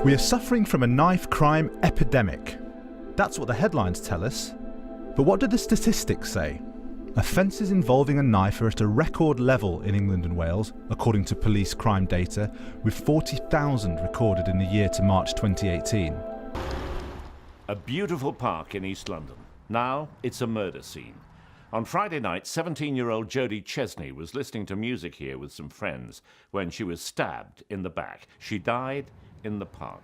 We are suffering from a knife crime epidemic. That's what the headlines tell us. But what do the statistics say? Offences involving a knife are at a record level in England and Wales, according to police crime data, with 40,000 recorded in the year to March 2018. A beautiful park in East London. Now it's a murder scene. On Friday night, 17-year-old Jodie Chesney was listening to music here with some friends when she was stabbed in the back. She died in the park.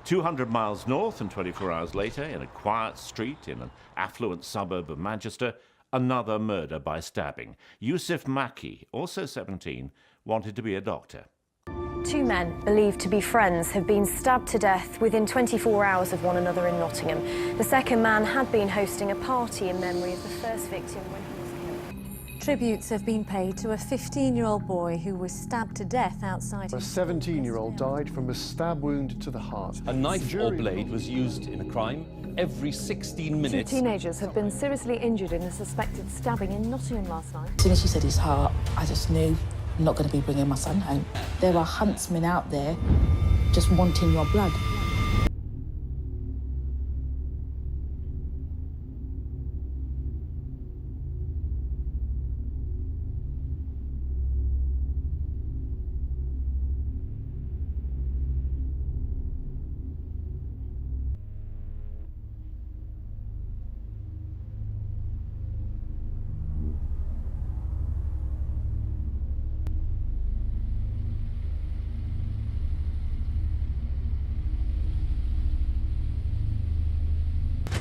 200 miles north and 24 hours later, in a quiet street in an affluent suburb of Manchester, another murder by stabbing. Yusuf Maki, also 17, wanted to be a doctor. Two men, believed to be friends, have been stabbed to death within 24 hours of one another in Nottingham. The second man had been hosting a party in memory of the first victim when he was killed. Tributes have been paid to a 15-year-old boy who was stabbed to death outside. A 17-year-old died from a stab wound to the heart. A knife or blade was used in a crime every 16 minutes. Two teenagers have been seriously injured in a suspected stabbing in Nottingham last night. As soon as she said his heart, I just knew I'm not going to be bringing my son home. There are huntsmen out there just wanting your blood.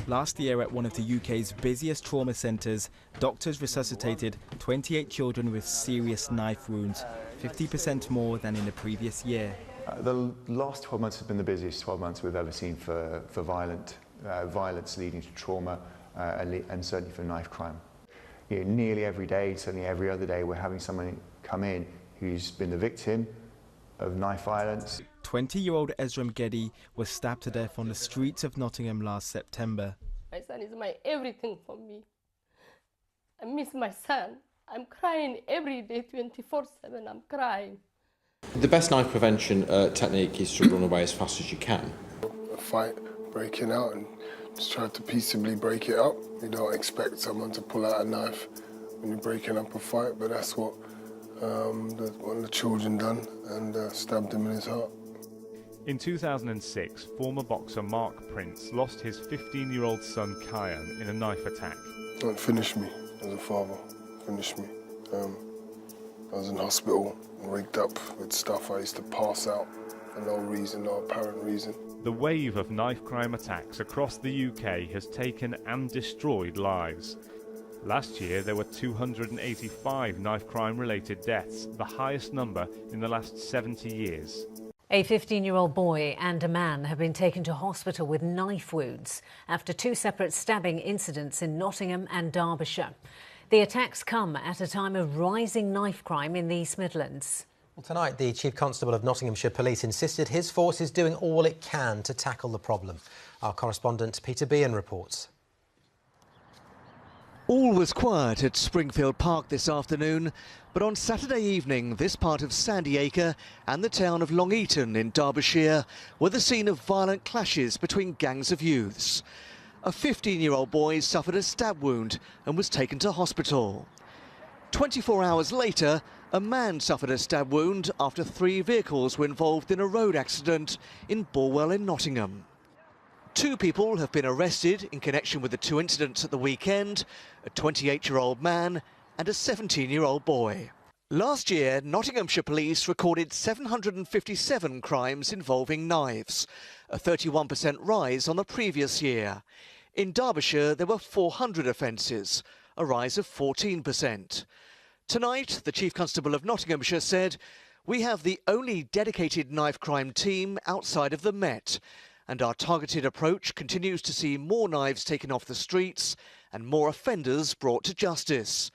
Last year, at one of the UK's busiest trauma centres, doctors resuscitated 28 children with serious knife wounds, 50% more than in the previous year. The last 12 months have been the busiest 12 months we've ever seen for violence leading to trauma and certainly for knife crime. You know, nearly every day, certainly every other day, we're having someone come in who's been the victim of knife violence. 20-year-old Esram Geddy was stabbed to death on the streets of Nottingham last September. My son is my everything for me. I miss my son. I'm crying every day, 24/7, I'm crying. The best knife prevention technique is to run away as fast as you can. A fight breaking out and just try to peaceably break it up. You don't expect someone to pull out a knife when you're breaking up a fight, but that's what one of the children done and stabbed him in his heart. In 2006, former boxer Mark Prince lost his 15-year-old son Kyan in a knife attack. It finished me as a father, finished me. I was in hospital, rigged up with stuff. I used to pass out for no reason, no apparent reason. The wave of knife crime attacks across the UK has taken and destroyed lives. Last year, there were 285 knife crime-related deaths, the highest number in the last 70 years. A 15-year-old boy and a man have been taken to hospital with knife wounds after two separate stabbing incidents in Nottingham and Derbyshire. The attacks come at a time of rising knife crime in the East Midlands. Well, tonight, the Chief Constable of Nottinghamshire Police insisted his force is doing all it can to tackle the problem. Our correspondent Peter Behan reports. All was quiet at Springfield Park this afternoon, but on Saturday evening, this part of Sandy Acre and the town of Long Eaton in Derbyshire were the scene of violent clashes between gangs of youths. A 15-year-old boy suffered a stab wound and was taken to hospital. 24 hours later, a man suffered a stab wound after 3 vehicles were involved in a road accident in Bulwell in Nottingham. 2 people have been arrested in connection with the 2 incidents at the weekend, a 28-year-old man and a 17-year-old boy. Last year, Nottinghamshire Police recorded 757 crimes involving knives, a 31% rise on the previous year. In Derbyshire, there were 400 offences, a rise of 14%. Tonight, the Chief Constable of Nottinghamshire said, "We have the only dedicated knife crime team outside of the Met, and our targeted approach continues to see more knives taken off the streets and more offenders brought to justice."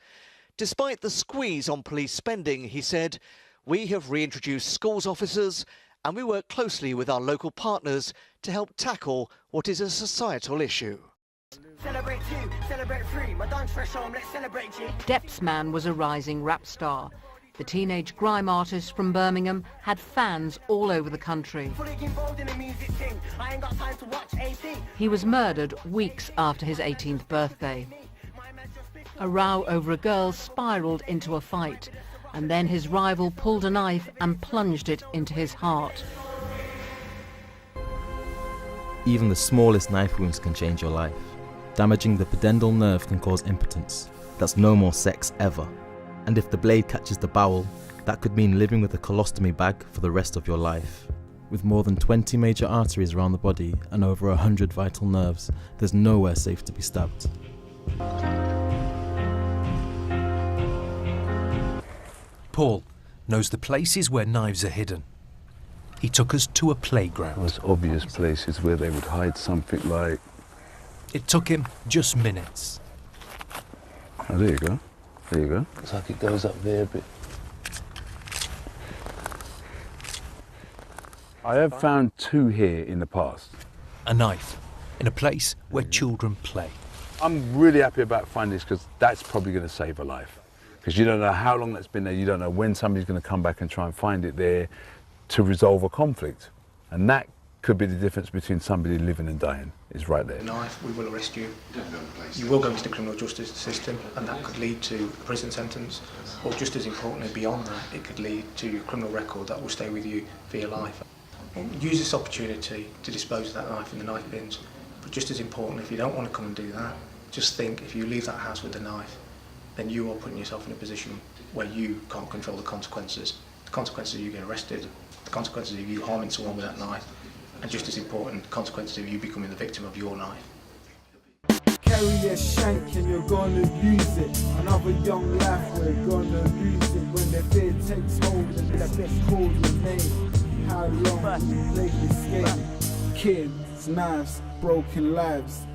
Despite the squeeze on police spending, he said, "We have reintroduced schools officers and we work closely with our local partners to help tackle what is a societal issue." Celebrate 2, celebrate 3, my dance fresh home, let's celebrate G. Depp's man was a rising rap star. The teenage grime artist from Birmingham had fans all over the country. He was murdered weeks after his 18th birthday. A row over a girl spiralled into a fight, and then his rival pulled a knife and plunged it into his heart. Even the smallest knife wounds can change your life. Damaging the pudendal nerve can cause impotence. That's no more sex ever. And if the blade catches the bowel, that could mean living with a colostomy bag for the rest of your life. With more than 20 major arteries around the body and over 100 vital nerves, there's nowhere safe to be stabbed. Paul knows the places where knives are hidden. He took us to a playground. There's obvious places where they would hide something like... It took him just minutes. Oh, there you go. There you go. Looks like it goes up there a bit. I have found two here in the past. A knife in a place where children play. I'm really happy about finding this because that's probably going to save a life. Because you don't know how long that's been there, you don't know when somebody's going to come back and try and find it there to resolve a conflict. And that could be the difference between somebody living and dying, is right there. A knife, we will arrest you. You will go into the criminal justice system, and that could lead to a prison sentence. Or just as importantly, beyond that, it could lead to a criminal record that will stay with you for your life. Use this opportunity to dispose of that knife in the knife bins. But just as importantly, if you don't want to come and do that, just think if you leave that house with the knife, then you are putting yourself in a position where you can't control the consequences. The consequences of you getting arrested, the consequences of you harming someone with that knife, and just as important, the consequences of you becoming the victim of your knife. Carry a shank and you're gonna lose it. Another young life, we're gonna lose it. When the fear takes hold and the best call your name. How long will you play this game? Kids, knives, broken lives.